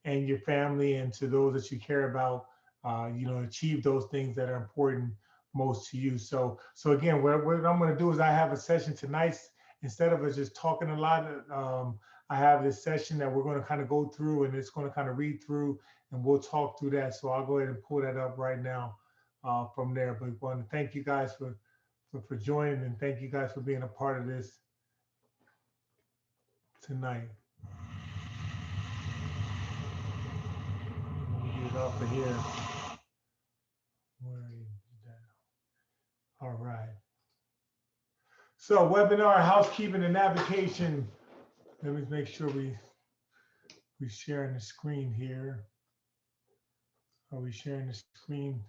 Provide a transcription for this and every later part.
and your family and to those that you care about, achieve those things that are important most to you. So again, what I'm going to do is I have a session tonight. Instead of us just talking a lot, I have this session that we're going to kind of go through, and it's going to kind of read through, and we'll talk through that. So I'll go ahead and pull that up right now from there. But I want to thank you guys for joining, and thank you guys for being a part of this tonight. Let me get it off of here. Where is that? All right. So webinar housekeeping and navigation. Let me make sure we sharing the screen here. Are we sharing the screen?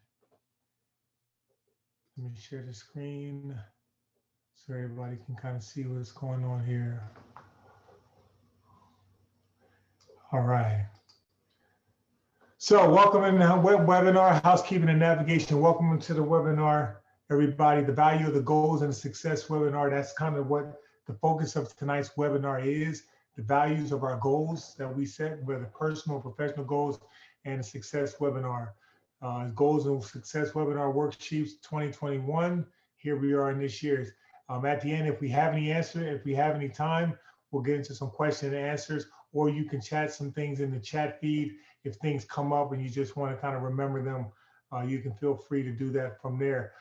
Let me share the screen so everybody can kind of see what's going on here. All right. So welcome in the webinar, housekeeping and navigation. Welcome to the webinar, everybody. The value of the goals and the success webinar. That's kind of what the focus of tonight's webinar is. The values of our goals that we set, whether personal or professional goals, and the success webinar. Goals and success webinar worksheets 2021. Here we are in this year's. At the end, if we have any answer, if we have any time, we'll get into some question and answers, or you can chat some things in the chat feed. If things come up and you just want to kind of remember them, you can feel free to do that from there.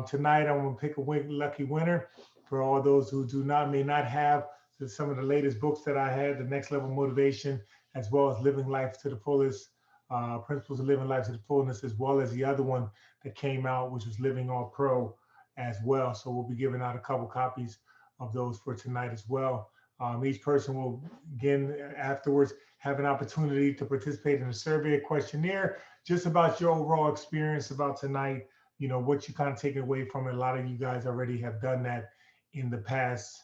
Tonight, I'm going to pick a lucky winner for all those who may not have some of the latest books that I had, The Next Level Motivation, as well as Living Life to the Fullest, Principles of Living Life to the Fullness, as well as the other one that came out, which was Living All Pro as well. So we'll be giving out a couple copies of those for tonight as well. Each person will, again, afterwards, have an opportunity to participate in a survey, a questionnaire, just about your overall experience about tonight, what you kind of take away from it. A lot of you guys already have done that in the past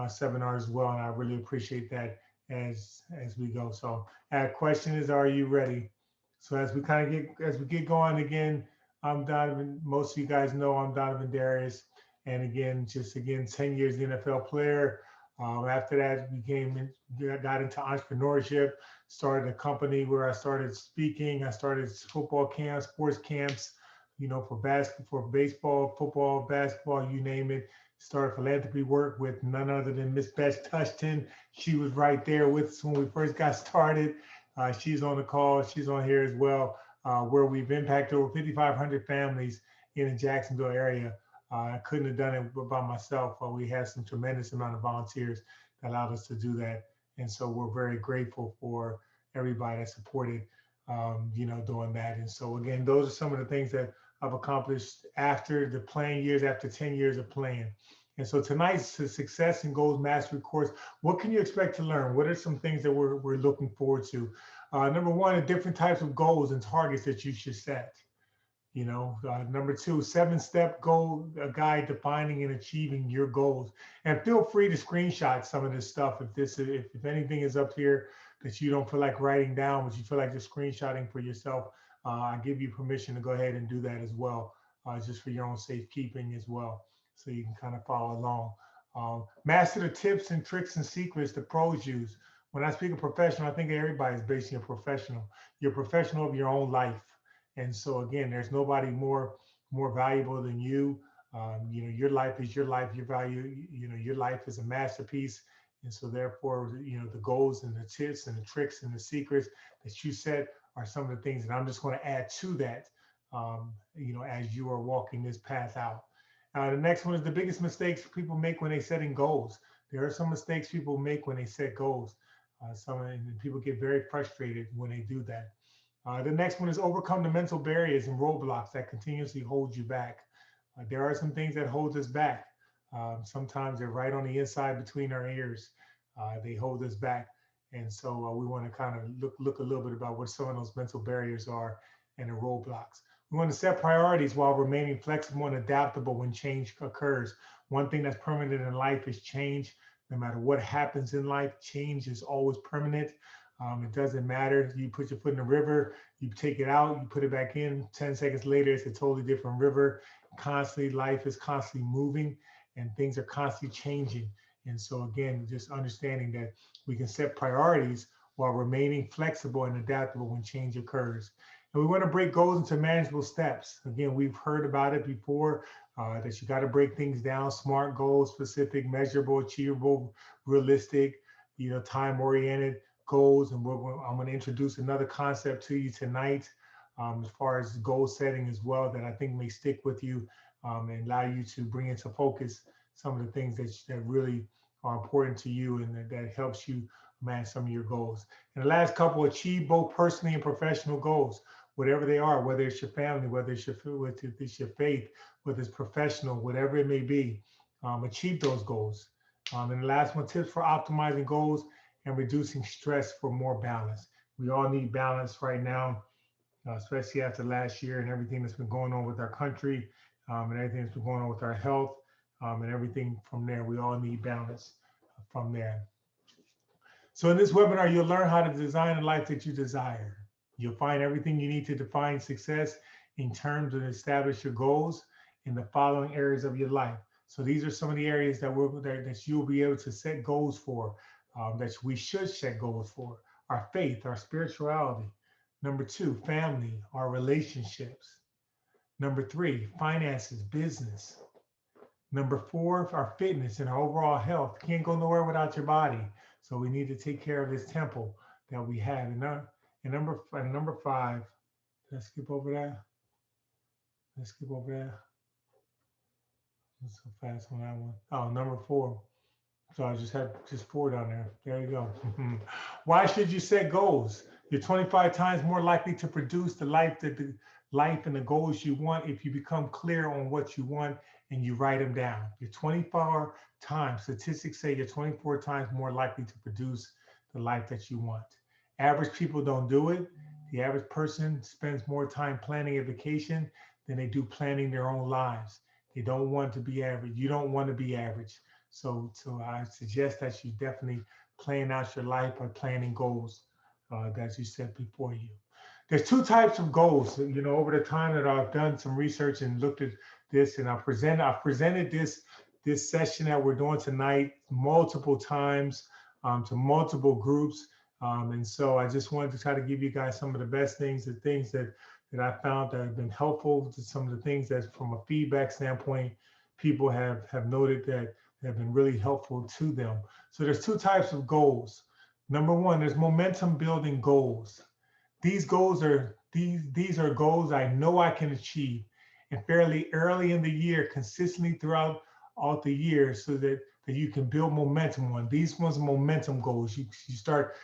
seminars as well, and I really appreciate that as we go. So question is, are you ready? So as we get going again, I'm Donovan. Most of you guys know I'm Donovin Darius. And again, 10 years NFL player. After that, got into entrepreneurship, started a company where I started speaking. I started football camps, sports camps, for baseball, football, basketball, you name it. Started philanthropy work with none other than Miss Beth Touchton. She was right there with us when we first got started. She's on the call. She's on here as well, where we've impacted over 5,500 families in the Jacksonville area. I couldn't have done it by myself. We had some tremendous amount of volunteers that allowed us to do that. And so we're very grateful for everybody that supported, doing that. And so again, those are some of the things that I've accomplished after the playing years, after 10 years of playing. And so tonight's Success and Goals Mastery course, what can you expect to learn? What are some things that we're looking forward to? Number one, the different types of goals and targets that you should set. Number two, 7-step goal guide defining and achieving your goals. And feel free to screenshot some of this stuff if anything is up here that you don't feel like writing down, but you feel like just screenshotting for yourself. I give you permission to go ahead and do that as well, just for your own safekeeping as well, so you can kind of follow along. Master the tips and tricks and secrets the pros use. When I speak of professional, I think everybody's basically a professional. You're a professional of your own life. And so again, there's nobody more valuable than you. Your life is your life, your value, your life is a masterpiece. And so therefore, the goals and the tips and the tricks and the secrets that you set are some of the things that I'm just going to add to that, as you are walking this path out. The next one is the biggest mistakes people make when they setting goals. There are some mistakes people make when they set goals. And people get very frustrated when they do that. The next one is overcome the mental barriers and roadblocks that continuously hold you back. There are some things that hold us back. Sometimes they're right on the inside between our ears. They hold us back. And so we want to kind of look a little bit about what some of those mental barriers are and the roadblocks. We want to set priorities while remaining flexible and adaptable when change occurs. One thing that's permanent in life is change. No matter what happens in life, change is always permanent. It doesn't matter. You put your foot in the river, you take it out, you put it back in. 10 seconds later, it's a totally different river. Constantly, life is constantly moving and things are constantly changing. And so again, just understanding that we can set priorities while remaining flexible and adaptable when change occurs. And we want to break goals into manageable steps. Again, we've heard about it before, that you got to break things down: SMART goals, specific, measurable, achievable, realistic, time-oriented goals. And I'm going to introduce another concept to you tonight, as far as goal setting as well, that I think may stick with you, and allow you to bring into focus some of the things that really are important to you, and that helps you manage some of your goals. And the last couple: achieve both personally and professional goals, whatever they are, whether it's your family, whether it's your faith, whether it's professional, whatever it may be. Achieve those goals. And the last one: tips for optimizing goals and reducing stress for more balance. We all need balance right now, especially after last year and everything that's been going on with our country, and everything that's been going on with our health, and everything from there. We all need balance from there. So in this webinar, you'll learn how to design a life that you desire. You'll find everything you need to define success in terms of establish your goals in the following areas of your life. So these are some of the areas that you'll be able to set goals for, that we should set goals for: our faith, our spirituality. Number 2, family, our relationships. Number 3, finances, business. Number 4, our fitness and our overall health. Can't go nowhere without your body. So we need to take care of this temple that we have. And number 5, let's skip over that. Let's skip over that. I'm so fast on that one. Oh, number 4. So I just had 4 down there. There you go. Why should you set goals? You're 25 times more likely to produce the life and the goals you want if you become clear on what you want and you write them down. You're 24 times, statistics say you're 24 times more likely to produce the life that you want. Average people don't do it. The average person spends more time planning a vacation than they do planning their own lives. They don't want to be average. You don't want to be average. So I suggest that you definitely plan out your life by planning goals that you set before you. There's 2 types of goals. Over the time that I've done some research and looked at this, and I've presented this session that we're doing tonight multiple times, to multiple groups. And so I just wanted to try to give you guys some of the best things, the things that I found that have been helpful, to some of the things that from a feedback standpoint, people have noted that have been really helpful to them. So there's 2 types of goals. Number 1, there's momentum building goals. These goals are these are goals I know I can achieve, and fairly early in the year, consistently throughout all the year, so that you can build momentum on. These ones are momentum goals. You start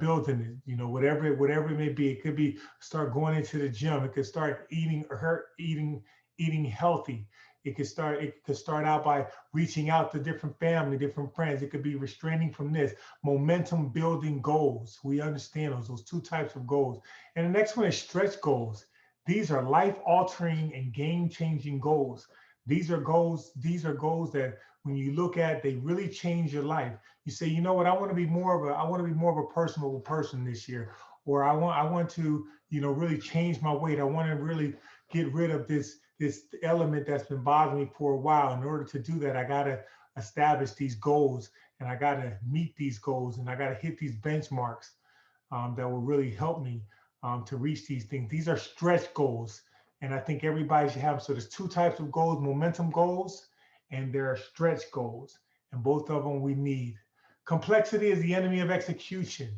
building it, whatever it may be. It could be start going into the gym. It could start eating healthy. It could start out by reaching out to different family, different friends. It could be restraining from this. Momentum building goals. We understand those 2 types of goals. And the next one is stretch goals. These are life altering and game changing goals. These are goals that when you look at, they really change your life. You say, you know what, I want to be more of a personable person this year, or I want to, really change my weight. I want to really get rid of this element that's been bothering me for a while. In order to do that, I got to establish these goals, and I got to meet these goals, and I got to hit these benchmarks that will really help me to reach these things. These are stretch goals, and I think everybody should have them. So there's 2 types of goals: momentum goals, and there are stretch goals, and both of them we need. Complexity is the enemy of execution.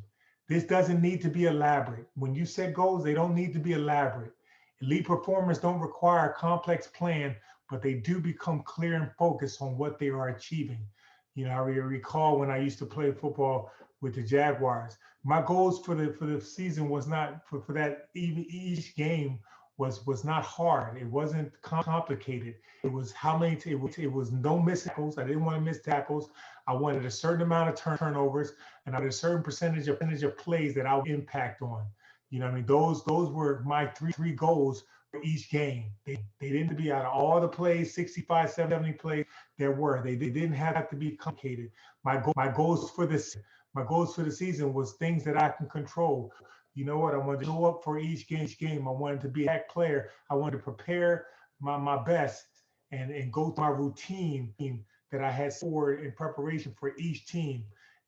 This doesn't need to be elaborate. When you set goals, they don't need to be elaborate. Elite performers don't require a complex plan, but they do become clear and focused on what they are achieving. I recall when I used to play football with the Jaguars, my goals for the season was not for that. Even each game was not hard. It wasn't complicated. It was it was no missed tackles. I didn't want to miss tackles. I wanted a certain amount of turnovers, and I had a certain percentage of plays that I would impact on. Those were my three goals for each game. They didn't be out of all the plays, 65, 70 plays there were. They didn't have to be complicated. My goals for the season was things that I can control. You know what? I wanted to show up for each game. I wanted to be a hack player. I wanted to prepare my best and go through my routine that I had forward in preparation for each team.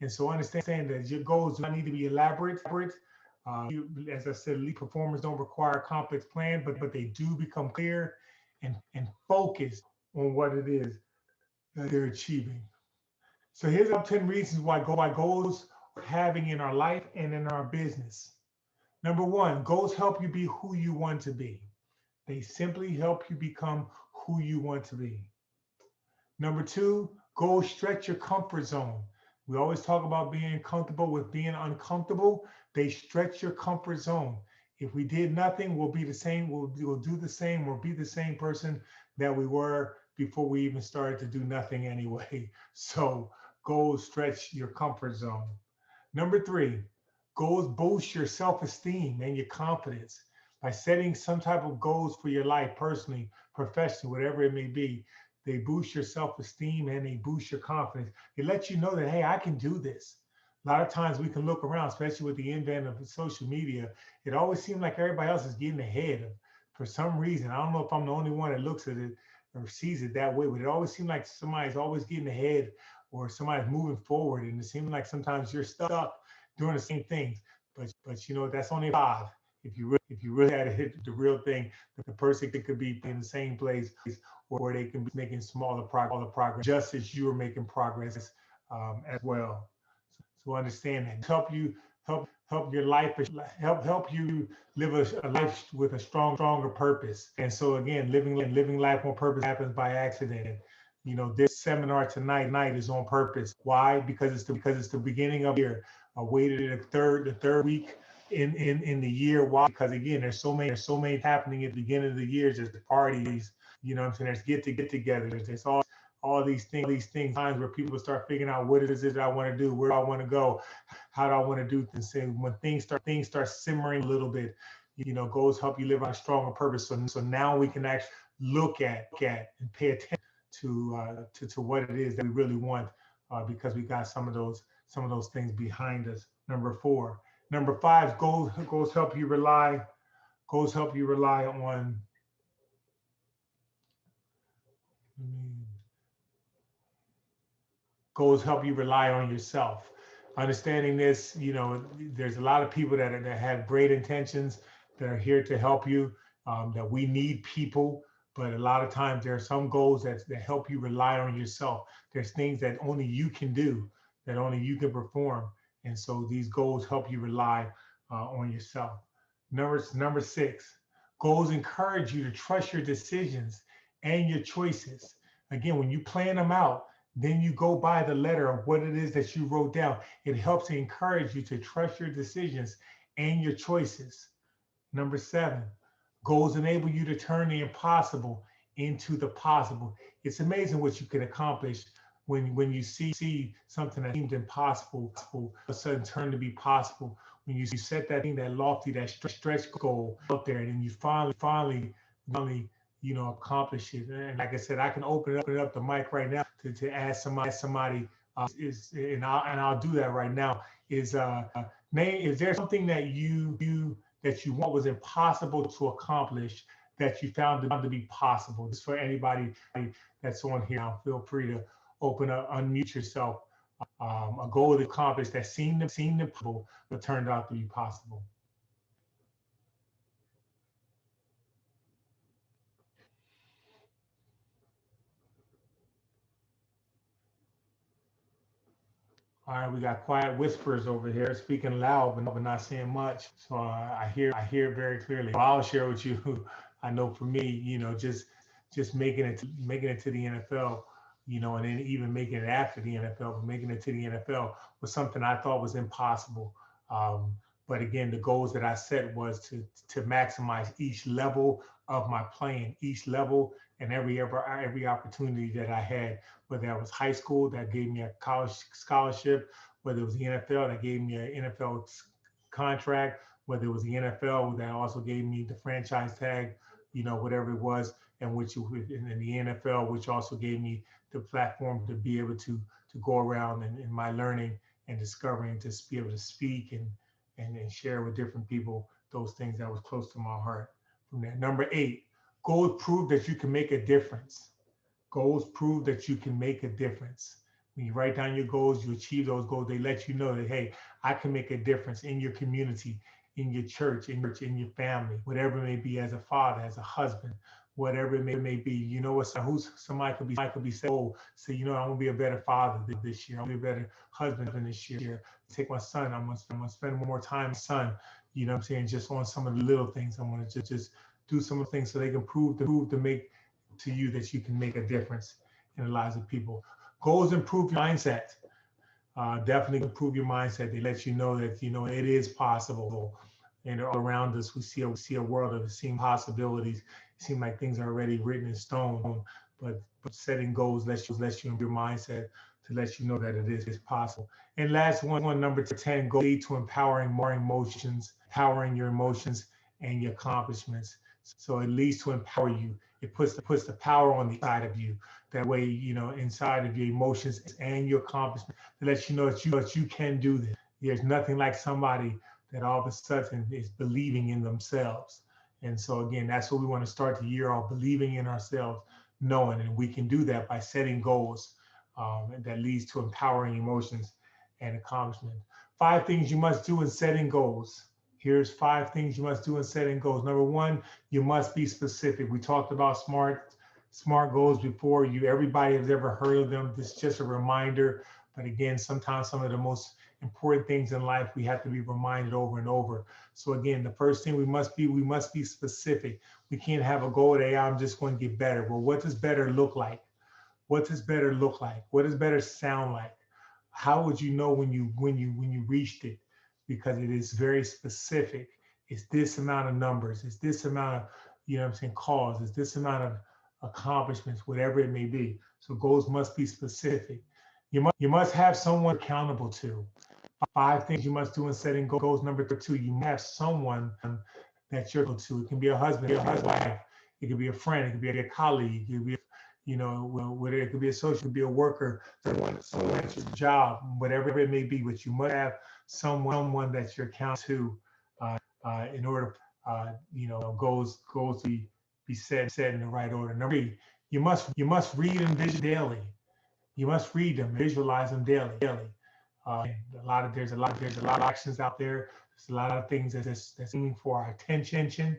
And so understand that your goals do not need to be elaborate. As I said, elite performers don't require a complex plan, but they do become clear and focused on what it is that they're achieving. So here's the 10 reasons why goals are having in our life and in our business. Number one, goals help you be who you want to be. They simply help you become who you want to be. Number two, goals stretch your comfort zone. We always talk about being comfortable with being uncomfortable. They stretch your comfort zone. If we did nothing, we'll be the same. We'll do the same. We'll be the same person that we were before we even started to do nothing anyway. So goals stretch your comfort zone. Number three, goals boost your self-esteem and your confidence. By setting some type of goals for your life, personally, professionally, whatever it may be, they boost your self-esteem and they boost your confidence. They let you know that, hey, I can do this. A lot of times we can look around, especially with the advent of social media. It always seems like everybody else is getting ahead for some reason. I don't know if I'm the only one that looks at it or sees it that way, but it always seems like somebody's always getting ahead or somebody's moving forward. And it seems like sometimes you're stuck doing the same things. But you know, that's only five. If you really had to hit the real thing, the person could be in the same place or they can be making smaller progress, just as you are making progress as well. So understand that. Help your life, help you live a life with a stronger purpose. And so again, living life on purpose happens by accident. You know, this seminar tonight is on purpose. Why? Because it's the beginning of the year. I waited the third week in the year. Why? Because again, there's so many happening at the beginning of the year. There's parties, you know what I'm saying? There's get-togethers. There's all these things, times where people start figuring out what it is that I want to do, where do I want to go, how do I want to do things. And when things start simmering a little bit, you know, goals help you live on a stronger purpose. So now we can actually look at and pay attention to what it is that we really want, because we got some of those things behind us. Number four. Number five, goals help you rely on goals help you rely on yourself. Understanding this, you know, there's a lot of people that have great intentions that are here to help you, that we need people, but a lot of times there are some goals that help you rely on yourself. There's things that only you can do, that only you can perform. And so these goals help you rely on yourself. Number six, goals encourage you to trust your decisions and your choices. Again, when you plan them out, then you go by the letter of what it is that you wrote down. It helps to encourage you to trust your decisions and your choices. Number seven, goals enable you to turn the impossible into the possible. It's amazing what you can accomplish when you see something that seemed impossible, all of a sudden turn to be possible. When you set that thing, that lofty, that stretch goal out there, and then you finally, you know, accomplish it. And like I said, I can open up the mic right now to ask somebody and I'll do that right now. Is there something that you want was impossible to accomplish that you found to be possible? Just for anybody that's on here, now feel free to open up, unmute yourself. A goal to accomplish that seemed impossible but turned out to be possible. All right, we got quiet whispers over here, speaking loud but not saying much. So I hear very clearly. So I'll share with you. I know for me, you know, just making it to the NFL, you know, and then even making it after the NFL, but making it to the NFL was something I thought was impossible. But again, the goals that I set was to maximize each level of my playing, each level and every opportunity that I had, whether that was high school that gave me a college scholarship, whether it was the NFL that gave me an NFL contract, whether it was the NFL that also gave me the franchise tag, you know, whatever it was, and in the NFL, which also gave me the platform to be able to go around in my learning and discovering, to be able to speak and share with different people those things that was close to my heart. From there, number 8, goals prove that you can make a difference. Goals prove that you can make a difference. When you write down your goals, you achieve those goals. They let you know that, hey, I can make a difference in your community, in your church, in your family, whatever it may be, as a father, as a husband, whatever it may be. You know what? Somebody could be saying, oh, say, you know, I'm gonna be a better father this year. I'm gonna be a better husband this year. Take my son. I'm gonna spend more time with my son. You know what I'm saying? Just on some of the little things. I'm gonna just do some of the things so they can prove to make to you that you can make a difference in the lives of people. Goals improve your mindset. Definitely improve your mindset. They let you know that, you know, it is possible. And all around us, we see a world of seem possibilities. It seems like things are already written in stone. But setting goals lets you improve your mindset to let you know that it is possible. And last one, number 10, go lead to empowering more emotions, empowering your emotions and your accomplishments. So it leads to empower you. It puts the power on the side of you. That way, you know, inside of your emotions and your accomplishments, to let you know that you can do this. There's nothing like somebody that all of a sudden is believing in themselves. And so again, that's what we want to start the year off, believing in ourselves, knowing, and we can do that by setting goals that leads to empowering emotions and accomplishment. 5 things you must do in setting goals. Here's 5 things you must do in setting goals. Number 1, you must be specific. We talked about SMART goals before. Everybody has ever heard of them. This is just a reminder. But again, sometimes some of the most important things in life we have to be reminded over and over. So again, the first thing we must be specific. We can't have a goal that, hey, I'm just going to get better. Well, what does better look like? What does better look like? What does better sound like? How would you know when you reached it? Because it is very specific. It's this amount of numbers. It's this amount of, you know what I'm saying, calls. It's this amount of accomplishments, whatever it may be. So goals must be specific. You must have someone accountable to. 5 things you must do in setting goals. Number 2, you must have someone that you're accountable to. It can be a husband, a wife. It could be a friend. It could be a colleague. It could be, you know, whether it could be a social, it could be a worker, someone at your job, whatever it may be. But you must have someone that you're accountable to in order, you know, goals to be set in the right order. Number 3, you must read and vision daily. You must read them, visualize them daily. There's a lot of actions out there. There's a lot of things that's aiming for our attention.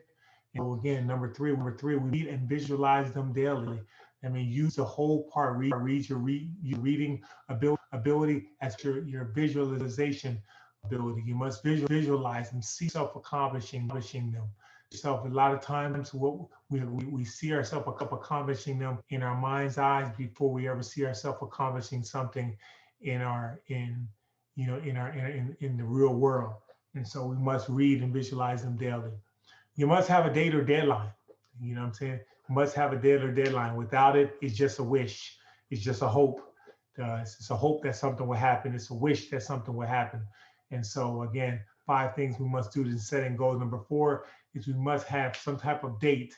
And so again, number three, we read and visualize them daily. I mean, use the whole part. Read your reading ability as your visualization ability. You must visualize and see yourself accomplishing them. So a lot of times, what we see ourselves accomplishing them in our mind's eyes before we ever see ourselves accomplishing something in the real world. And so we must read and visualize them daily. You must have a date or deadline. You know what I'm saying? You must have a date or deadline. Without it, it's just a wish. It's just a hope. It's a hope that something will happen. It's a wish that something will happen. And so again, 5 things we must do in setting goals. Number 4 is we must have some type of date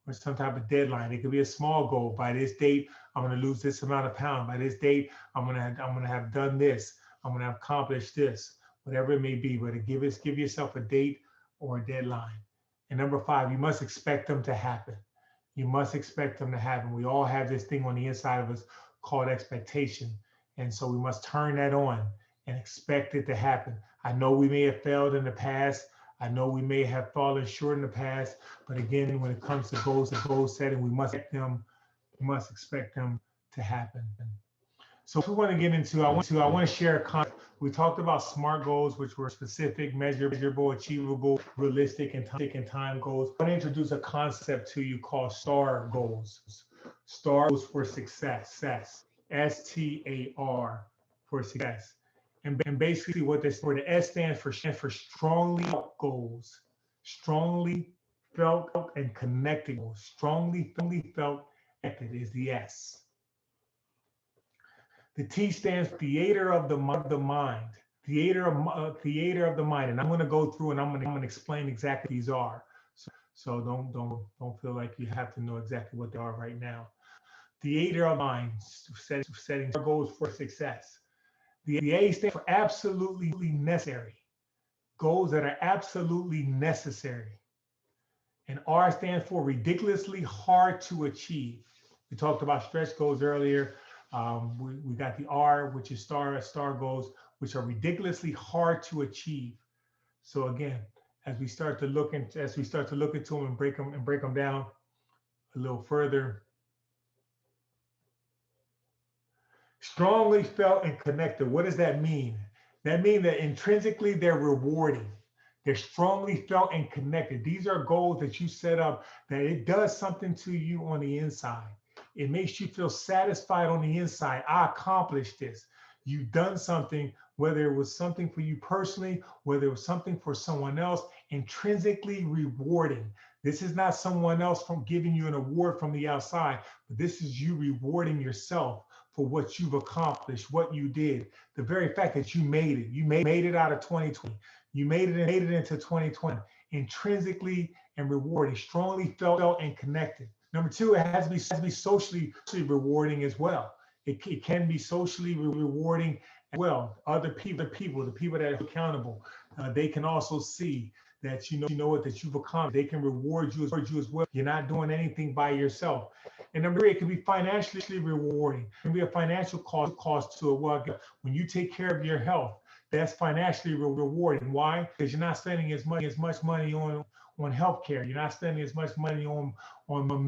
or some type of deadline. It could be a small goal. By this date, I'm going to lose this amount of pounds. By this date, I'm going to have done this. I'm going to have accomplished this, whatever it may be. But give yourself a date or a deadline. And number 5, you must expect them to happen. You must expect them to happen. We all have this thing on the inside of us called expectation. And so we must turn that on and expect it to happen. I know we may have failed in the past. I know we may have fallen short in the past, but again, when it comes to goals and goal setting, we must expect them to happen. So if we want to get into, I want to share a concept. We talked about SMART goals, which were specific, measurable, achievable, realistic, and time goals. I want to introduce a concept to you called STAR goals. STAR goals for success. STAR for success. And basically what this, where the S stands for strongly felt goals, strongly felt and connected goals. Strongly felt connected is the S. The T stands for theater of the mind. Theater of the mind. And I'm going to go through and I'm going to explain exactly what these are. So don't feel like you have to know exactly what they are right now. Theater of mind, setting goals for success. The A stands for absolutely necessary. Goals that are absolutely necessary. And R stands for ridiculously hard to achieve. We talked about stretch goals earlier. We got the R, which is star goals, which are ridiculously hard to achieve. So again, as we start to look into them and break them down a little further, strongly felt and connected. What does that mean? That means that intrinsically they're rewarding. They're strongly felt and connected. These are goals that you set up that it does something to you on the inside. It makes you feel satisfied on the inside. I accomplished this. You've done something, whether it was something for you personally, whether it was something for someone else, intrinsically rewarding. This is not someone else from giving you an award from the outside, but this is you rewarding yourself for what you've accomplished, what you did. The very fact that you made it. You made it out of 2020. You made it into 2020. Intrinsically and rewarding, strongly felt and connected. Number two, it has to be socially rewarding as well. It can be socially rewarding as well. Other people, the people that are accountable, they can also see that you know what, that you've accomplished. They can reward you as well. You're not doing anything by yourself. And number three, it can be financially rewarding. It can be a financial cost to it. Well, when you take care of your health, that's financially rewarding. Why? Because you're not spending as much money on healthcare. You're not spending as much money on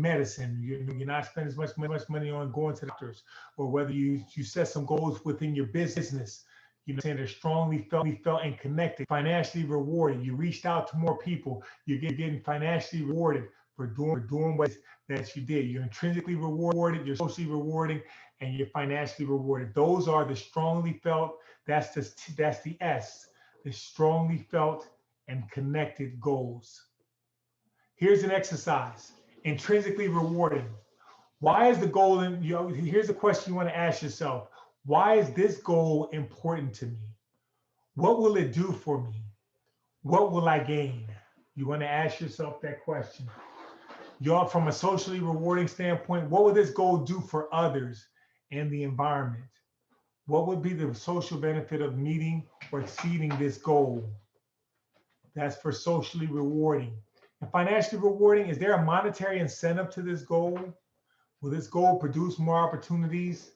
medicine. You're not spending as much money on going to doctors, or whether you set some goals within your business. You know, saying they're strongly felt and connected, financially rewarded. You reached out to more people. You're getting financially rewarded for doing what that you did. You're intrinsically rewarded. You're socially rewarding, and you're financially rewarded. Those are the strongly felt. That's the S. The strongly felt and connected goals. Here's an exercise. Intrinsically rewarding. Why is the goal here's a question you want to ask yourself. Why is this goal important to me? What will it do for me? What will I gain? You want to ask yourself that question. Y'all, from a socially rewarding standpoint, what will this goal do for others and the environment? What would be the social benefit of meeting or exceeding this goal? That's for socially rewarding. And financially rewarding, is there a monetary incentive to this goal? Will this goal produce more opportunities?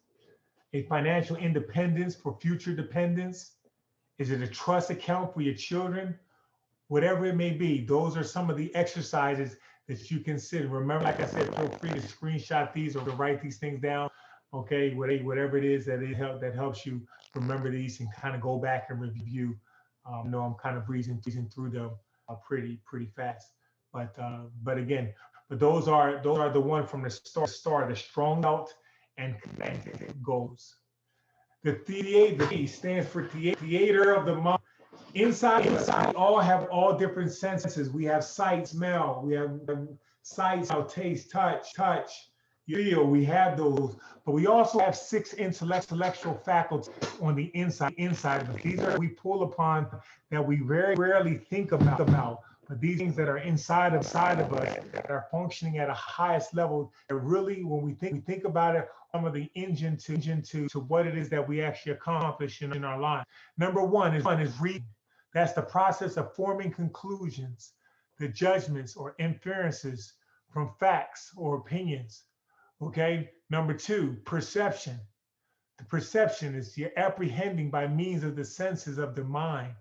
A financial independence for future dependence? Is it a trust account for your children? Whatever it may be, those are some of the exercises that you consider. Remember, like I said, feel free to screenshot these or to write these things down. Okay, whatever it is that helps you remember these and kind of go back and review. No, I'm kind of breezing through them pretty fast. But those are the one from the start, the strong out and connected goals. The T stands for theater of the mind. Inside, we all have all different senses. We have sight, smell. We have sight, smell, taste, touch, feel. We have those, but we also have 6 intellectual faculties on the inside of us. These are we pull upon that we very rarely think about. But these things that are inside of us that are functioning at a highest level, that really, when we think about it, some of the engine to what it is that we actually accomplish in our life. Number one is reading. That's the process of forming conclusions, the judgments or inferences from facts or opinions. Okay. Number two, perception. The perception is your apprehending by means of the senses of the mind,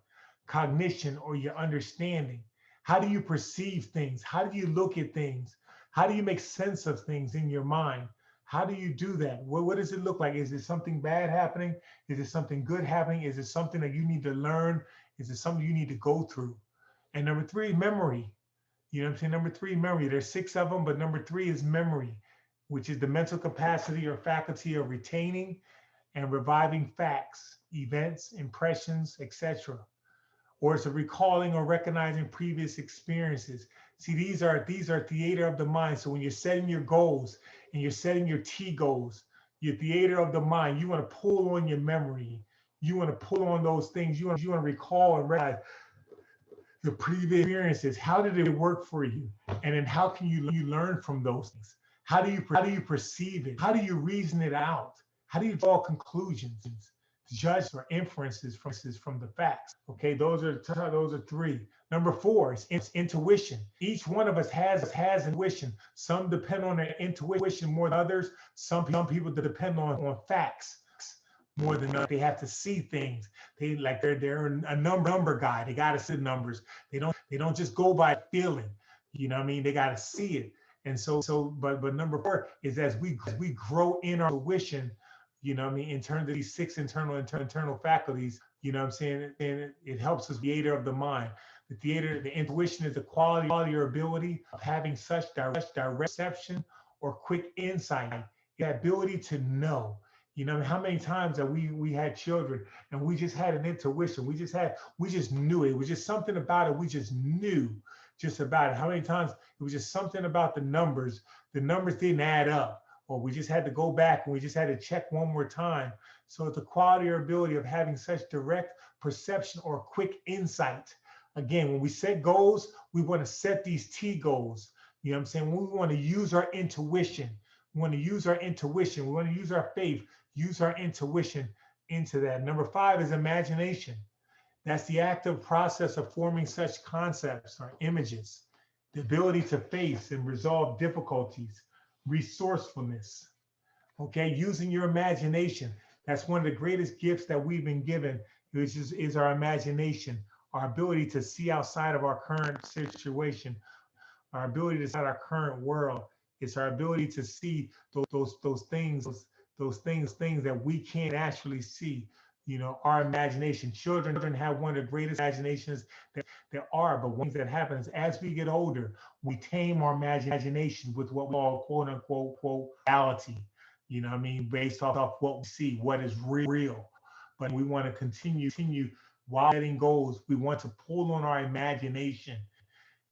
cognition, or your understanding. How do you perceive things? How do you look at things? How do you make sense of things in your mind? How do you do that? What does it look like? Is it something bad happening? Is it something good happening? Is it something that you need to learn? Is it something you need to go through? And number three, memory. You know what I'm saying? Number three, memory. There's 6 of them, but number 3 is memory, which is the mental capacity or faculty of retaining and reviving facts, events, impressions, etc. Or it's a recalling or recognizing previous experiences. See, these are theater of the mind. So when you're setting your goals and you're setting your T goals, your theater of the mind, you want to pull on your memory. You want to pull on those things. You want to recall and recognize the previous experiences. How did it work for you? And then how can you learn from those things? How do you perceive it? How do you reason it out? How do you draw conclusions? judge or inferences from the facts. Okay, those are three. Number four is intuition. Each one of us has intuition. Some depend on their intuition more than others. Some people depend on facts more than others. They have to see things. They're a number guy. They got to see numbers. They don't just go by feeling. You know what I mean? They got to see it. And but number four is as we grow in our intuition, you know what I mean, in terms of these six internal faculties, you know what I'm saying? And it helps us theater of the mind. The intuition is the quality or ability of having such direct perception or quick insight, the ability to know. You know, how many times that we had children and we just had an intuition. We just knew it. It was just something about it. We just knew just about it. How many times it was just something about the numbers. The numbers didn't add up, or we just had to go back and we just had to check one more time. So it's the quality or ability of having such direct perception or quick insight. Again, when we set goals, we want to set these T goals. You know what I'm saying? We want to use our intuition. We want to use our intuition. We want to use our faith, use our intuition into that. Number five is imagination. That's the active process of forming such concepts or images, the ability to face and resolve difficulties, resourcefulness. Okay, using your imagination. That's one of the greatest gifts that we've been given, which is our imagination, our ability to see outside of our current situation, our ability to see our current world. It's our ability to see those things that we can't actually see. You know, our imagination. Children have one of the greatest imaginations that there are, but one thing that happens as we get older, we tame our imagination with what we call quote unquote reality. You know what I mean? Based off what we see, what is real. But we want to continue while setting goals. We want to pull on our imagination,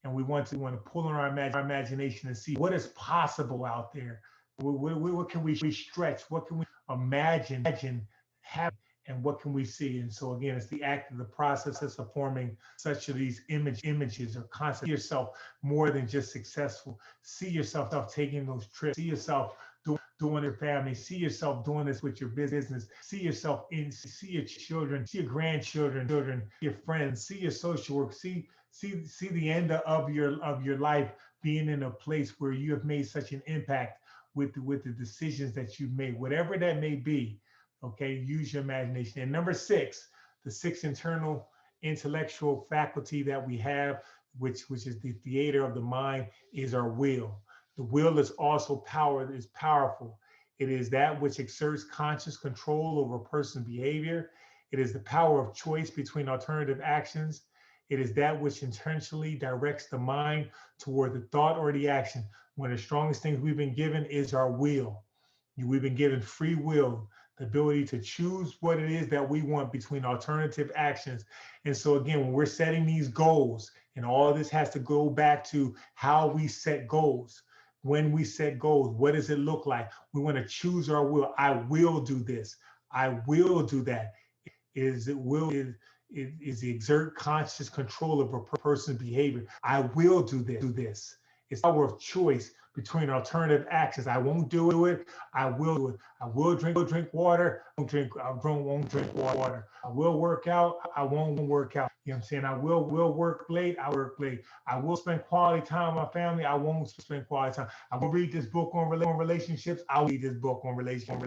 and we want to pull on our imagination and see what is possible out there. What can we stretch? What can we imagine happen? And what can we see? And so again, it's the act of the process of forming such of these images or concepts. See yourself more than just successful. See yourself taking those trips. See yourself doing your family. See yourself doing this with your business. See yourself see your children, see your grandchildren, your friends, see your social work. See the end of your life being in a place where you have made such an impact with the decisions that you've made, whatever that may be. Okay, use your imagination. And number six, the sixth internal intellectual faculty that we have, which is the theater of the mind, is our will. The will is also powerful. It is that which exerts conscious control over a person's behavior. It is the power of choice between alternative actions. It is that which intentionally directs the mind toward the thought or the action. One of the strongest things we've been given is our will. We've been given free will, the ability to choose what it is that we want between alternative actions. And so again, when we're setting these goals, and all this has to go back to how we set goals. When we set goals, what does it look like? We want to choose our will. I will do this. I will do that. Is the exert conscious control of a person's behavior. I will do this. It's the power of choice between alternative actions. I won't do it. I will do it. I will drink water. I won't drink water. I will work out. I won't work out. You know what I'm saying? I will work late. I work late. I will spend quality time with my family. I won't spend quality time. I will read this book on relationships. I'll read this book on relationships.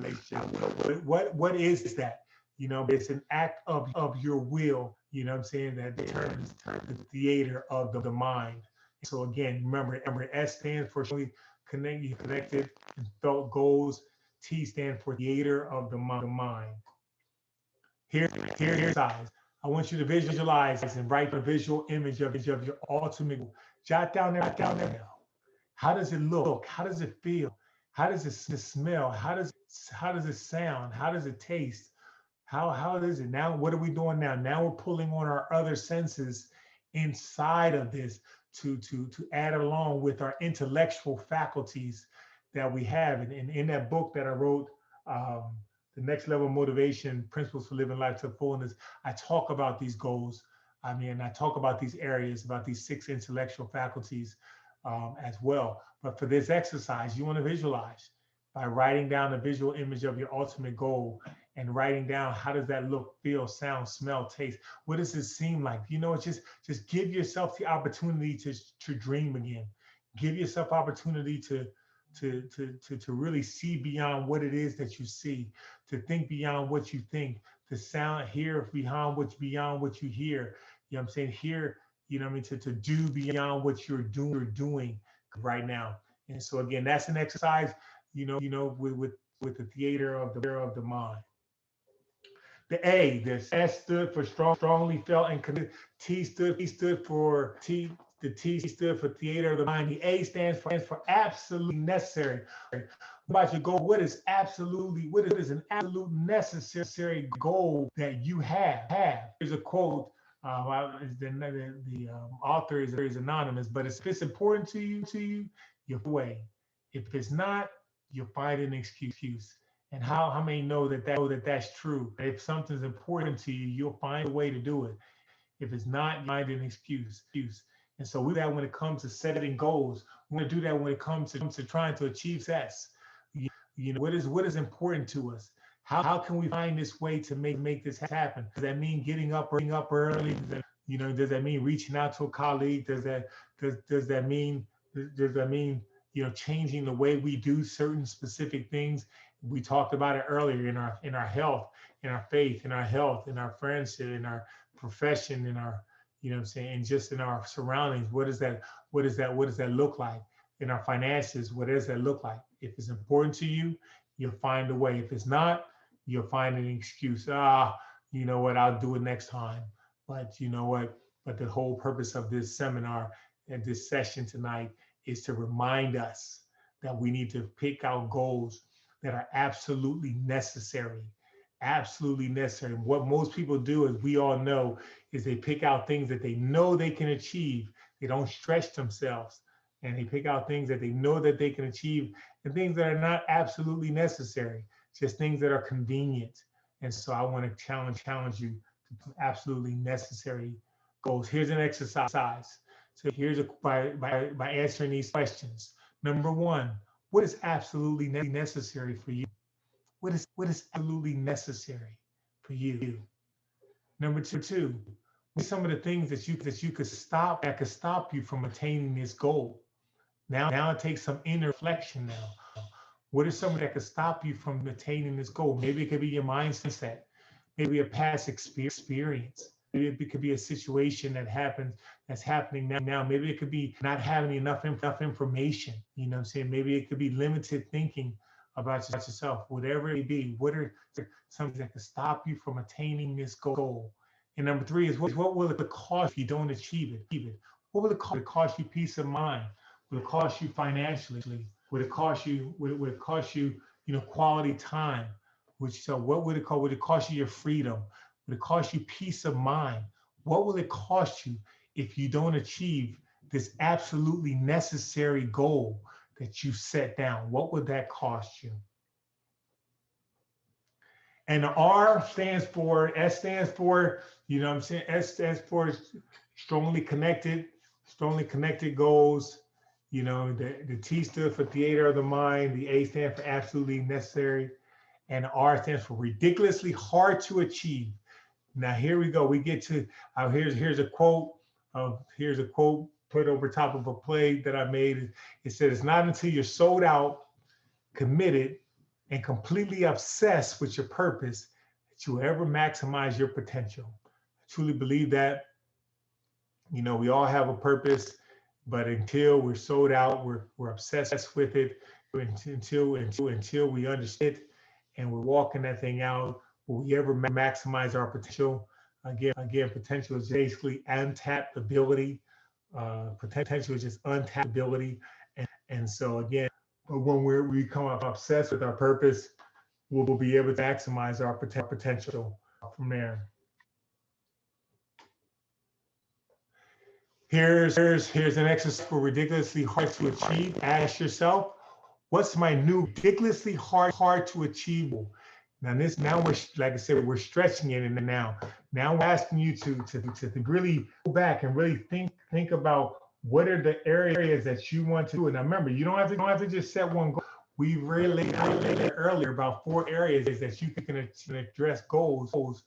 What is that? You know, it's an act of your will. You know what I'm saying? That determines the theater of the mind. So again, remember, S stands for connected and felt goals. T stands for theater of the mind. Here's size. I want you to visualize and write a visual image of your ultimate goal. Jot down there now. How does it look? How does it feel? How does it smell? How does it sound? How does it taste? How is it now? What are we doing now? Now we're pulling on our other senses inside of this to add along with our intellectual faculties that we have. And in that book that I wrote, The Next Level Motivation, Principles for Living Life to Fullness, I talk about these goals. I mean, I talk about these areas, about these six intellectual faculties as well. But for this exercise, you want to visualize by writing down a visual image of your ultimate goal and writing down, how does that look, feel, sound, smell, taste? What does it seem like? It's just give yourself the opportunity to dream again. Give yourself opportunity to really see beyond what it is that you see, to think beyond what you think, to hear beyond what you hear. You know what I'm saying? Hear, to do beyond what you're doing right now. And so again, that's an exercise, with the theater of the mind. The A, the S stood for strongly felt and committed. T stood for T. The T stood for theater of the mind. The A stands for absolutely necessary. About your goal, what is an absolute necessary goal that you have? Here's a quote. The author is anonymous, but if it's important to you, you'll find a way. If it's not, you'll find an excuse. And how many know that that's true? If something's important to you, you'll find a way to do it. If it's not, you find an excuse. And so we do that when it comes to setting goals. We're going to do that when it comes to trying to achieve success. What is important to us? How can we find this way to make this happen? Does that mean getting up early? Does that mean reaching out to a colleague? Does that mean changing the way we do certain specific things? We talked about it earlier in our health, in our faith, in our health, in our friendship, in our profession, in our, and just in our surroundings. What does that look like? In our finances, what does that look like? If it's important to you, you'll find a way. If it's not, you'll find an excuse. You know what? I'll do it next time. But you know what? But the whole purpose of this seminar and this session tonight is to remind us that we need to pick out goals that are absolutely necessary. Absolutely necessary. What most people do, as we all know, is they pick out things that they know they can achieve. They don't stretch themselves, and they pick out things that they know that they can achieve, and things that are not absolutely necessary, just things that are convenient. And so I want to challenge you to absolutely necessary goals. Here's an exercise. So by answering these questions. Number one, what is absolutely necessary for you? What is absolutely necessary for you? Number two, what are some of the things that you could stop you from attaining this goal? Now it takes some inner reflection now. What are some that could stop you from attaining this goal? Maybe it could be your mindset, maybe a past experience. Maybe it could be a situation that's happening now. Maybe it could be not having enough information. Maybe it could be limited thinking about yourself. Whatever it may be, what are something that could stop you from attaining this goal? And number three is what will it cost if you don't achieve it? What will it cost? Will it cost you peace of mind? Will it cost you financially? Would it cost you quality time? What would it cost? Would it cost you your freedom? Would it cost you peace of mind? What will it cost you if you don't achieve this absolutely necessary goal that you set down? What would that cost you? And the S stands for, S stands for strongly connected goals. The T stood for theater of the mind, the A stands for absolutely necessary, and the R stands for ridiculously hard to achieve. Now here we go. We get to here's a quote put over top of a play that I made. It said, "It's not until you're sold out, committed, and completely obsessed with your purpose that you will ever maximize your potential." I truly believe that. We all have a purpose, but until we're sold out, we're obsessed with it. Until we understand it and we're walking that thing out, will we ever maximize our potential? Again, potential is basically untapped ability. Potential is just untapped ability. And so again, when we become obsessed with our purpose, we'll be able to maximize our potential from there. Here's an exercise for ridiculously hard to achieve. Ask yourself, what's my new ridiculously hard to achieve? Now we're, like I said, we're stretching it, and now we're asking you to really go back and really think about what are the areas that you want to do. And now remember, you don't have to just set one goal. We related earlier about 4 areas that you can address goals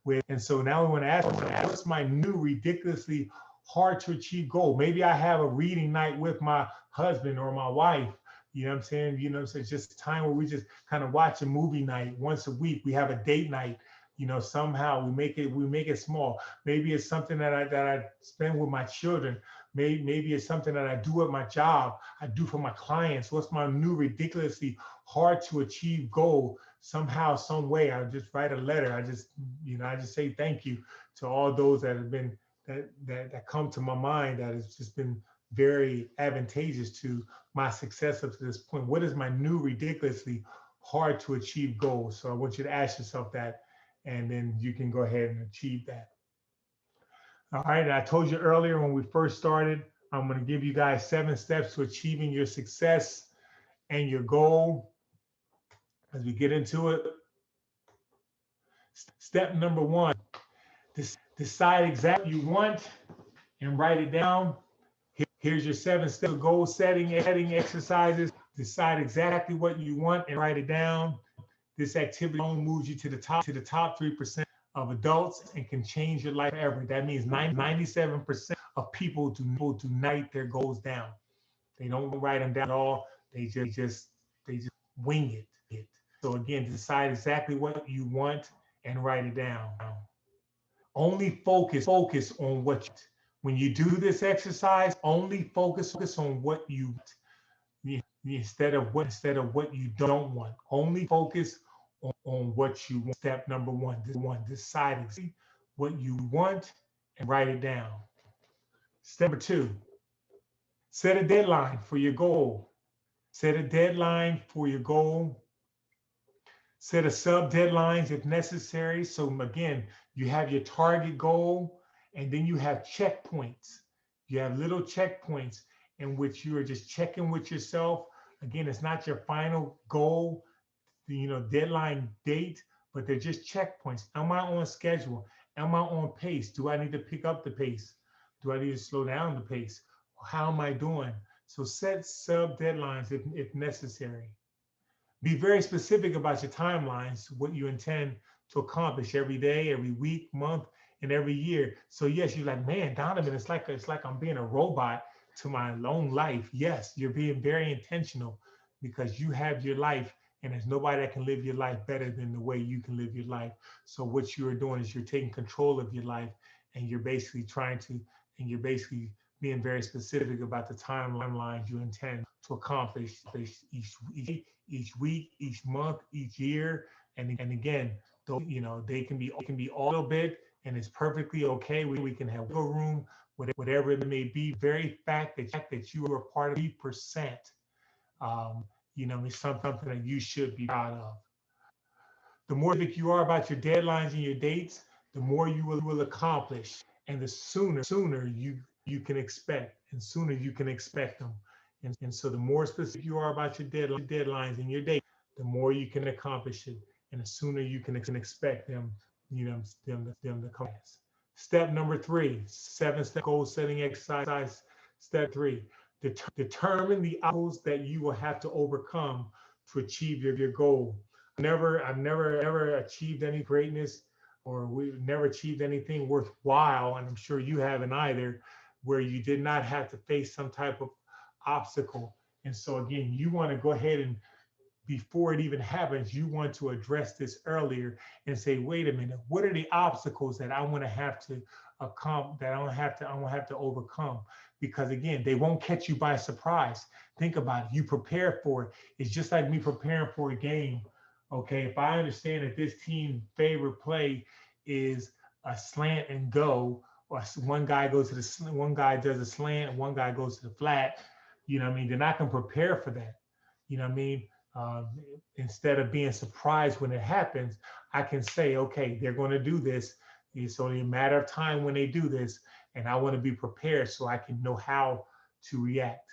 with. And so now we want to ask, what's my new ridiculously hard to achieve goal? Maybe I have a reading night with my husband or my wife. You know what I'm saying? You know, so it's just time where we just kind of watch a movie night once a week. We have a date night. You know, somehow we make it small. Maybe it's something that I spend with my children. Maybe it's something that I do at my job. I do for my clients. What's my new ridiculously hard to achieve goal? Somehow, some way, I just write a letter. I just say thank you to all those that have been that come to my mind, that has just been very advantageous to my success up to this point. What is my new ridiculously hard to achieve goal? So I want you to ask yourself that, and then you can go ahead and achieve that. All right, I told you earlier when we first started, I'm going to give you guys 7 steps to achieving your success and your goal. As we get into it, step number 1, decide exactly what you want and write it down. Here's your 7 steps of goal setting exercises. Decide exactly what you want and write it down. This activity only moves you to the top 3% of adults and can change your life forever. That means 97% of people do not write their goals down. They don't write them down at all. They just wing it. So again, decide exactly what you want and write it down. Only focus on what you, when you do this exercise, only focus on what you want instead of what you don't want. Only focus on what you want. Step number 1, decide exactly what you want and write it down. Step number 2, set a deadline for your goal. Set a deadline for your goal. Set a sub deadlines if necessary. So again, you have your target goal, and then you have checkpoints. You have little checkpoints in which you are just checking with yourself. Again, it's not your final goal, deadline date, but they're just checkpoints. Am I on schedule? Am I on pace? Do I need to pick up the pace? Do I need to slow down the pace? How am I doing? So set sub deadlines if necessary. Be very specific about your timelines, what you intend to accomplish every day, every week, month, and every year. So yes, you're like, man, Donovan, it's like I'm being a robot to my own life. Yes, you're being very intentional because you have your life, and there's nobody that can live your life better than the way you can live your life. So what you are doing is you're taking control of your life, and you're basically being very specific about the timelines you intend to accomplish each week, each month, each year. And again, they can be all a little bit, and it's perfectly okay. We can have wiggle room, whatever it may be. Very fact that you are part of 3%, is something that you should be proud of. The more specific you are about your deadlines and your dates, the more you will accomplish, and the sooner you can expect, and sooner you can expect them. And so the more specific you are about your deadlines and your dates, the more you can accomplish it, and the sooner you can expect them, them to come. Step number 3, 7-step goal setting exercise. Step 3, determine the obstacles that you will have to overcome to achieve your goal. I've never ever achieved any greatness, or we've never achieved anything worthwhile, and I'm sure you haven't either, where you did not have to face some type of obstacle. And so again, you want to go ahead and, before it even happens, you want to address this earlier and say, wait a minute, what are the obstacles that I want to have to overcome? Because again, they won't catch you by surprise. Think about it. You prepare for it. It's just like me preparing for a game. Okay, if I understand that this team's favorite play is a slant and go, or one guy does a slant, one guy goes to the flat, then I can prepare for that. Instead of being surprised when it happens, I can say, okay, they're going to do this. It's only a matter of time when they do this, and I want to be prepared so I can know how to react.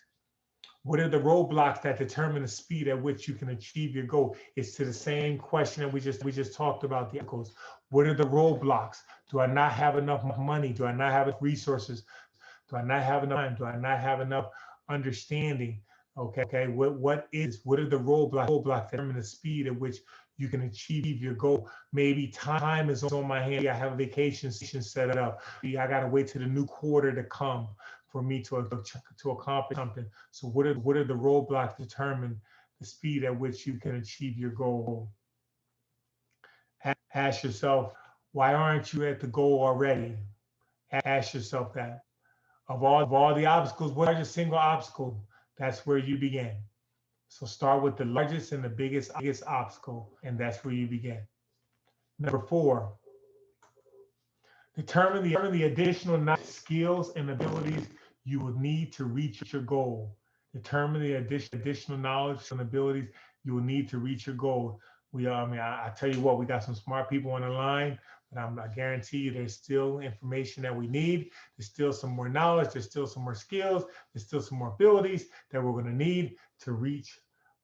What are the roadblocks that determine the speed at which you can achieve your goal? It's to the same question that we just talked about, the obstacles. What are the roadblocks? Do I not have enough money? Do I not have enough resources? Do I not have enough time? Do I not have enough understanding? Okay, what are the roadblocks that determine the speed at which you can achieve your goal? Maybe time is on my hand. I have a vacation set up. I got to wait till the new quarter to come for me to accomplish something. So what are the roadblocks that determine the speed at which you can achieve your goal? Ask yourself, why aren't you at the goal already? Ask yourself that. Of all the obstacles, what is your single obstacle? That's where you began. So start with the largest and the biggest obstacle, and that's where you begin. Number 4, determine the additional skills and abilities you will need to reach your goal. Determine the additional knowledge and abilities you will need to reach your goal. I tell you what, we got some smart people on the line, but I guarantee you there's still information that we need. There's still some more knowledge. There's still some more skills. There's still some more abilities that we're going to need to reach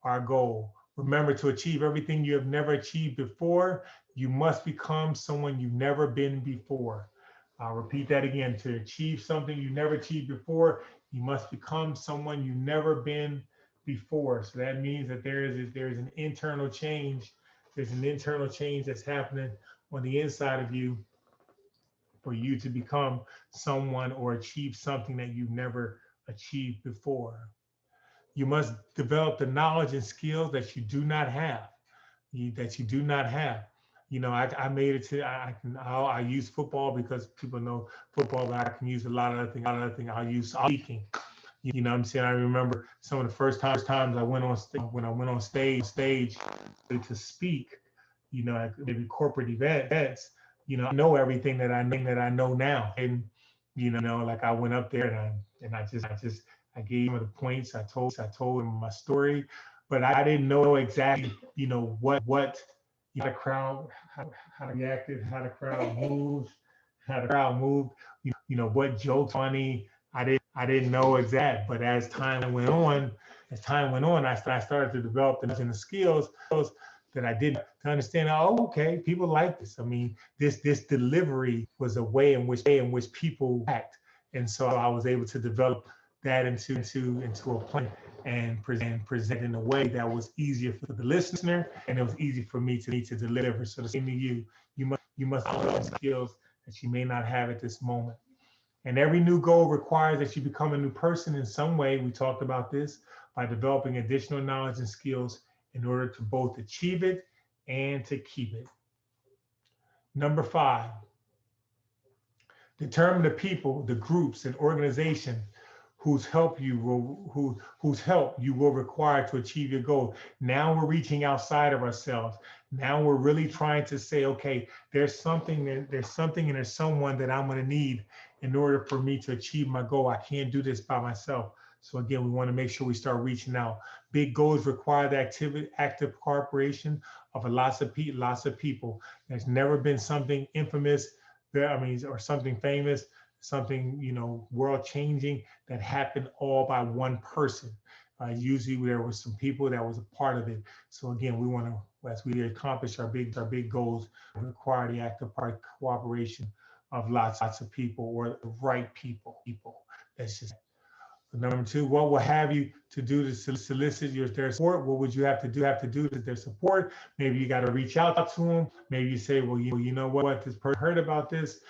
our goal. Remember, to achieve everything you have never achieved before, you must become someone you've never been before. I'll repeat that again. To achieve something you never achieved before, you must become someone you've never been before. So that means that there's an internal change. There's an internal change that's happening on the inside of you for you to become someone or achieve something that you've never achieved before. You must develop the knowledge and skills that you do not have. That you do not have. I made it to. I use football because people know football, but I can use a lot of other things. I'll use speaking. You know what I'm saying? I remember some of the first times I went on stage, when I went on stage to speak. At maybe corporate events. I know everything that I know now, and like I went up there and I gave them the points. I told them my story, but I didn't know exactly, what how the crowd, how they reacted, how the crowd moves, what jokes funny. I didn't know exact, but as time went on, I started to develop the skills that I did to understand. Oh, okay, people like this. I mean, this delivery was a way in which people act, and so I was able to develop that into a plan and present in a way that was easier for the listener, and it was easy for me to deliver. So the same to you, you must develop skills that you may not have at this moment. And every new goal requires that you become a new person in some way. We talked about this by developing additional knowledge and skills in order to both achieve it and to keep it. Number 5, determine the people, the groups, and organizations whose help you will require to achieve your goal. Now we're reaching outside of ourselves. Now we're really trying to say, okay, there's something and there's someone that I'm going to need in order for me to achieve my goal. I can't do this by myself. So again, we want to make sure we start reaching out. Big goals require the active cooperation of lots of people. There's never been something infamous, or something famous, something world changing that happened all by one person. Usually there was some people that was a part of it. So again, we want to, as we accomplish our big goals, require the active cooperation of lots of people, or the right people. That's just number 2. What will have you to do to solicit their support? What would you have to do to their support? Maybe you got to reach out to them. Maybe you say, well, you know what, this person heard about this.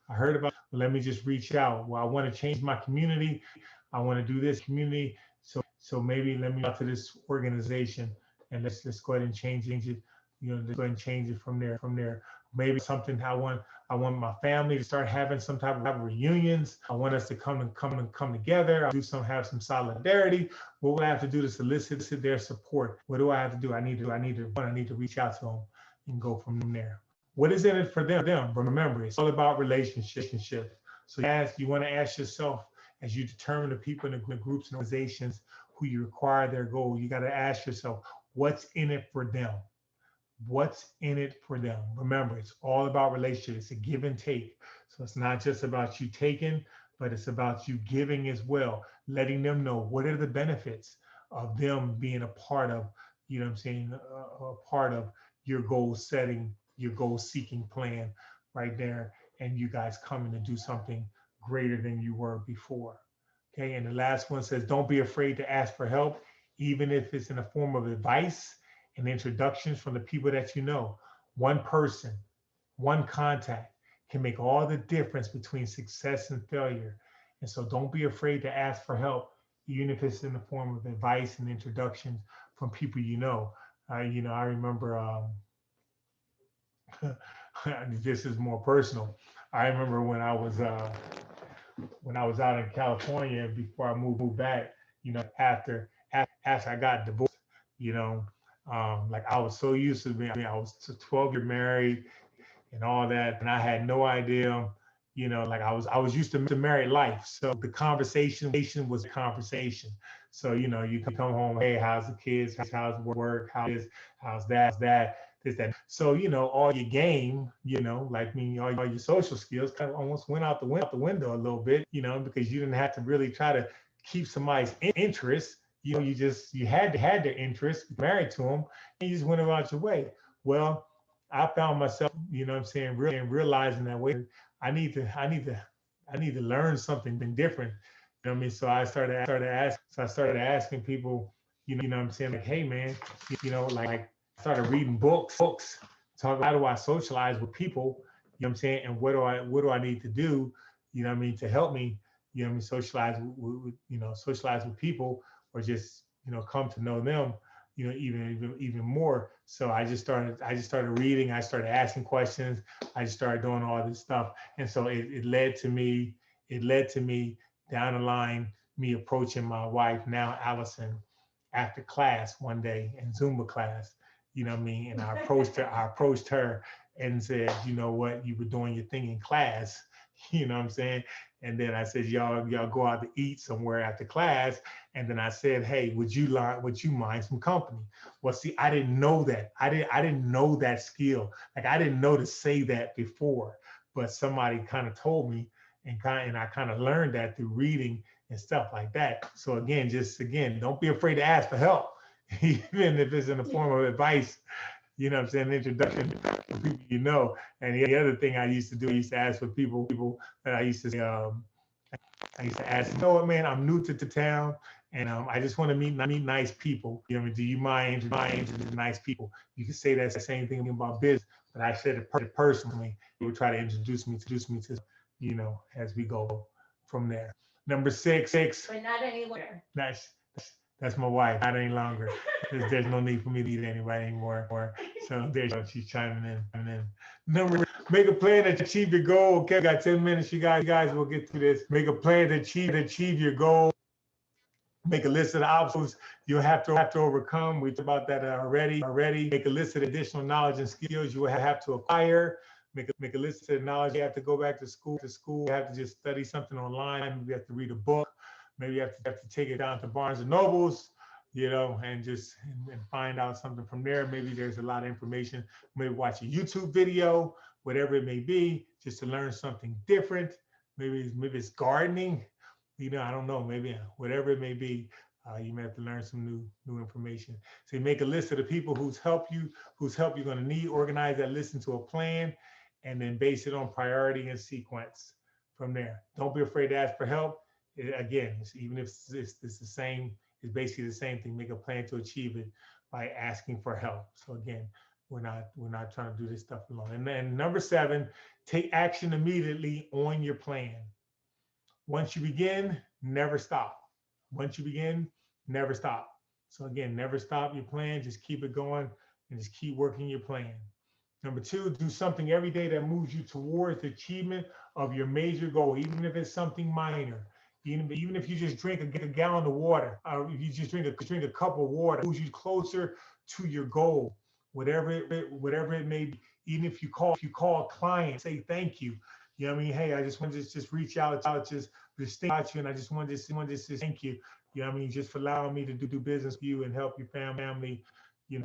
I heard about. Well, let me just reach out. Well, I want to change my community. I want to do this community. So maybe let me out to this organization, and let's go ahead and change it. Let's go ahead and change it from there. Maybe something I want my family to start having some type of reunions. I want us to come together. Have some solidarity. What would I have to do to solicit their support? What do I have to do? I need to reach out to them and go from there. What is in it for them? Remember, it's all about relationship. So you want to ask yourself, as you determine the people in the groups and organizations who you require their goal, you got to ask yourself, what's in it for them? What's in it for them? Remember, it's all about relationship. It's a give and take. So it's not just about you taking, but it's about you giving as well, letting them know what are the benefits of them being a part of, a part of your goal setting, your goal seeking plan right there, and you guys coming to do something greater than you were before. Okay, and the last one says, don't be afraid to ask for help, even if it's in the form of advice and introductions from the people that you know. One person, one contact can make all the difference between success and failure. And so don't be afraid to ask for help, even if it's in the form of advice and introductions from people you know. I remember this is more personal. I remember when I was out in California before I moved back, after I got divorced, you know, like I was so used to being, I was 12 years married and all that, and I had no idea, like I was used to married life. So the conversation was a conversation. So, you can come home, hey, how's the kids? How's work? How's that? This, that. So, all your game, like me, all your social skills kind of almost went out the window a little bit, because you didn't have to really try to keep somebody's interest. You had their interest, married to them, and you just went about your way. Well, I found myself, what I'm saying, realizing that way, I need to, I need to, I need to learn something different. You know what I mean? So I started asking people, what I'm saying, like, hey man, like I started reading books, talk how do I socialize with people, what I'm saying, and what do I need to do, what I mean, to help me, what I mean, socialize with people, or just, come to know them, even more. So I just started reading, I started asking questions, I just started doing all this stuff. And so it led to me down the line, me approaching my wife, now Allison, after class one day in Zumba class, what I mean? And I approached her and said, you know what, you were doing your thing in class, what I'm saying? And then I said, y'all go out to eat somewhere after class. And then I said, hey, would you mind some company? Well, see, I didn't know that. I didn't know that skill. Like I didn't know to say that before, but somebody kind of told me, and I kind of learned that through reading and stuff like that. So again, don't be afraid to ask for help, even if it's in the form of advice. What I'm saying, introduction to people you know. And the other thing I used to do, I used to ask for people that I used to say, I used to ask, you know what, man, I'm new to the town, and I just want to meet nice people. You know what I mean? Do you mind introducing nice people? You can say that same thing about business, but I said it personally. You would try to introduce me to, as we go from there. Number six. But not any longer. That's my wife. Not any longer. There's no need for me to eat anybody anymore. So there she's chiming in. Number, make a plan to achieve your goal. Okay, we got 10 minutes. You guys will get through this. Make a plan to achieve your goal. Make a list of the obstacles you'll have to overcome. We talked about that already. Make a list of additional knowledge and skills you will have to acquire. Make a list of the knowledge you have to go back to school. You have to just study something online. Maybe you have to read a book. Maybe you have to take it down to Barnes and Nobles, and just and find out something from there. Maybe there's a lot of information. Maybe watch a YouTube video, whatever it may be, just to learn something different. Maybe it's gardening. I don't know. Maybe whatever it may be, you may have to learn some new information. So you make a list of the people whose help you're going to need. Organize that list into a plan, and then base it on priority and sequence from there. Don't be afraid to ask for help. Again, even if it's the same, it's basically the same thing. Make a plan to achieve it by asking for help. So again, we're not trying to do this stuff alone. And then number 7, take action immediately on your plan. Once you begin, never stop. Once you begin, never stop. So again, never stop your plan. Just keep it going and just keep working your plan. Number 2, do something every day that moves you towards the achievement of your major goal, even if it's something minor. Even if you just drink a gallon of water, or if you just drink a cup of water, it moves you closer to your goal, whatever it may be. Even if you call a client, say thank you. You know what I mean? Hey, I just want to just reach out, just think about you, and I just want to say thank you. You know what I mean? Just for allowing me to do business with you and help your family. You're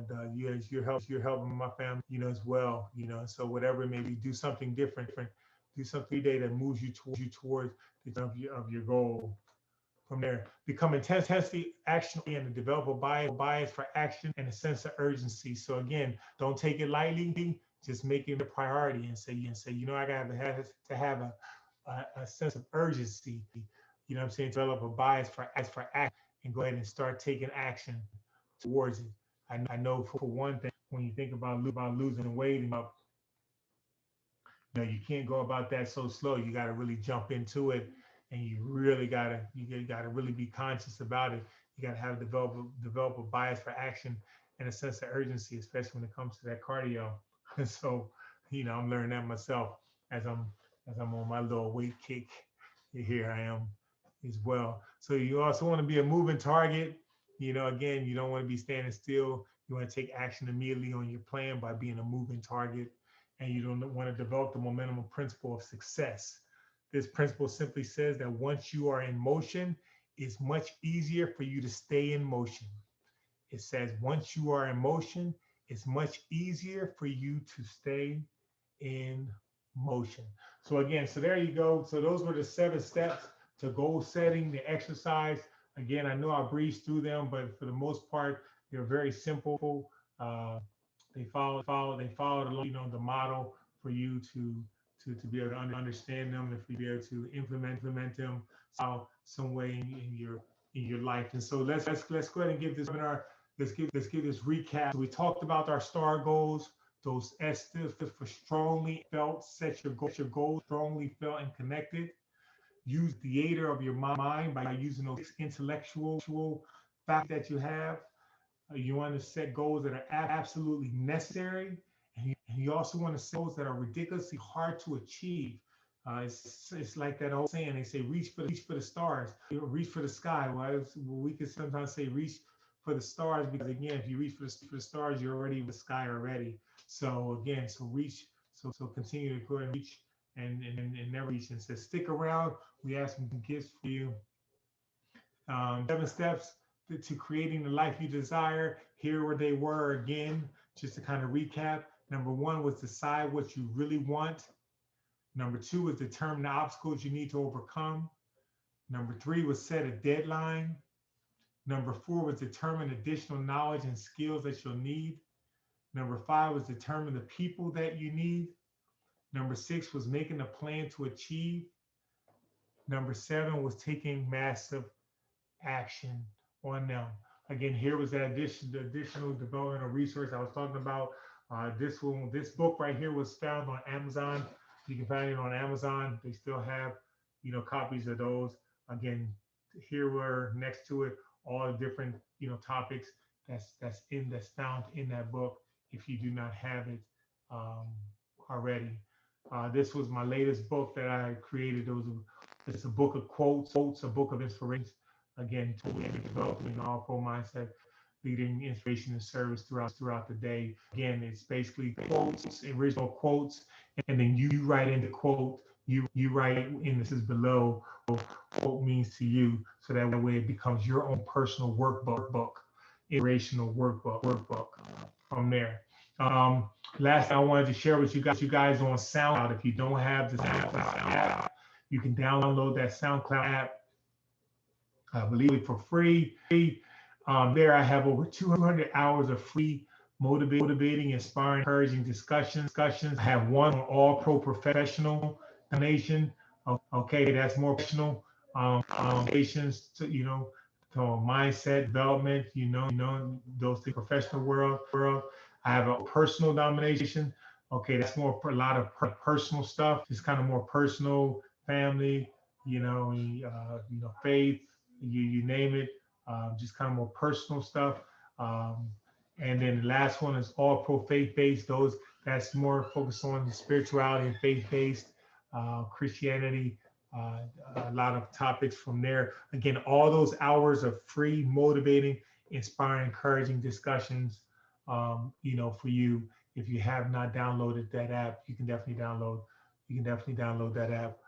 helping my family, as well. So whatever it may be, do something different. Do something every day that moves you towards of your goal. From there, become intensely actionable and develop a bias for action and a sense of urgency. So again, don't take it lightly. Just make it a priority and say, I gotta have to have a sense of urgency. you know what I'm saying, develop a bias for action and go ahead and start taking action towards it. I know for one thing, when you think about losing weight and you can't go about that so slow. You got to really jump into it, and you gotta really be conscious about it. You got to have develop a bias for action and a sense of urgency, especially when it comes to that cardio. And so, I'm learning that myself as I'm on my little weight kick. Here I am as well. So you also want to be a moving target. Again, you don't want to be standing still. You want to take action immediately on your plan by being a moving target, and you don't want to develop the momentum principle of success. This principle simply says that once you are in motion, it's much easier for you to stay in motion. It says once you are in motion, it's much easier for you to stay in motion. So again, so there you go. So those were the 7 steps to goal setting, the exercise. Again, I know I breezed through them, but for the most part, they're very simple. They followed along, the model for you to be able to understand them and for you to be able to implement them some way in your life. And so let's go ahead and give this webinar. Let's give this recap. So we talked about our STAR goals. Those S stands for strongly felt. Set your goals strongly felt and connected. Use the theater of your mind by using those intellectual facts that you have. You want to set goals that are absolutely necessary, and you also want to set goals that are ridiculously hard to achieve. It's like that old saying. They say reach for the stars, reach for the sky. Well, we could sometimes say reach for the stars, because again, if you reach for the stars, you're already in the sky already. So again, so reach, so continue to go and reach and never reach. And says stick around. We have some gifts for you. 7 steps to creating the life you desire. Here where they were again, just to kind of recap. Number 1 was decide what you really want. Number 2 was determine the obstacles you need to overcome. Number 3 was set a deadline. Number 4 was determine additional knowledge and skills that you'll need. Number 5 was determine the people that you need. Number 6 was making a plan to achieve. Number 7 was taking massive action on them. Again, here was that additional developmental resource I was talking about. This book right here was found on Amazon. You can find it on Amazon. They still have, copies of those. Again, here were next to it all the different, topics that's found in that book. If you do not have it already, this was my latest book that I created. It's a book of quotes, a book of inspiration. Again, totally developing all pro mindset, leading inspiration and service throughout the day. Again, it's basically quotes, original quotes, and then you write in the quote. You write in this is below what quote means to you, so that way it becomes your own personal workbook, inspirational workbook from there. Last thing I wanted to share with you guys on SoundCloud. If you don't have the SoundCloud app, you can download that SoundCloud app. I believe it for free. There I have over 200 hours of free motivating, inspiring, encouraging discussions. I have one on all pro professional nation. Okay, that's more professional foundations to to mindset development. Those things, professional world. I have a personal domination. Okay, that's more a lot of personal stuff. It's kind of more personal, family. Faith. You name it. Just kind of more personal stuff. And then the last one is all pro faith-based. That's more focused on the spirituality and faith-based Christianity. A lot of topics from there. Again, all those hours of free, motivating, inspiring, encouraging discussions. For you, if you have not downloaded that app, you can definitely download that app.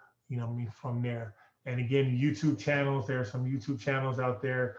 From there. And again, YouTube channels. There are some YouTube channels out there.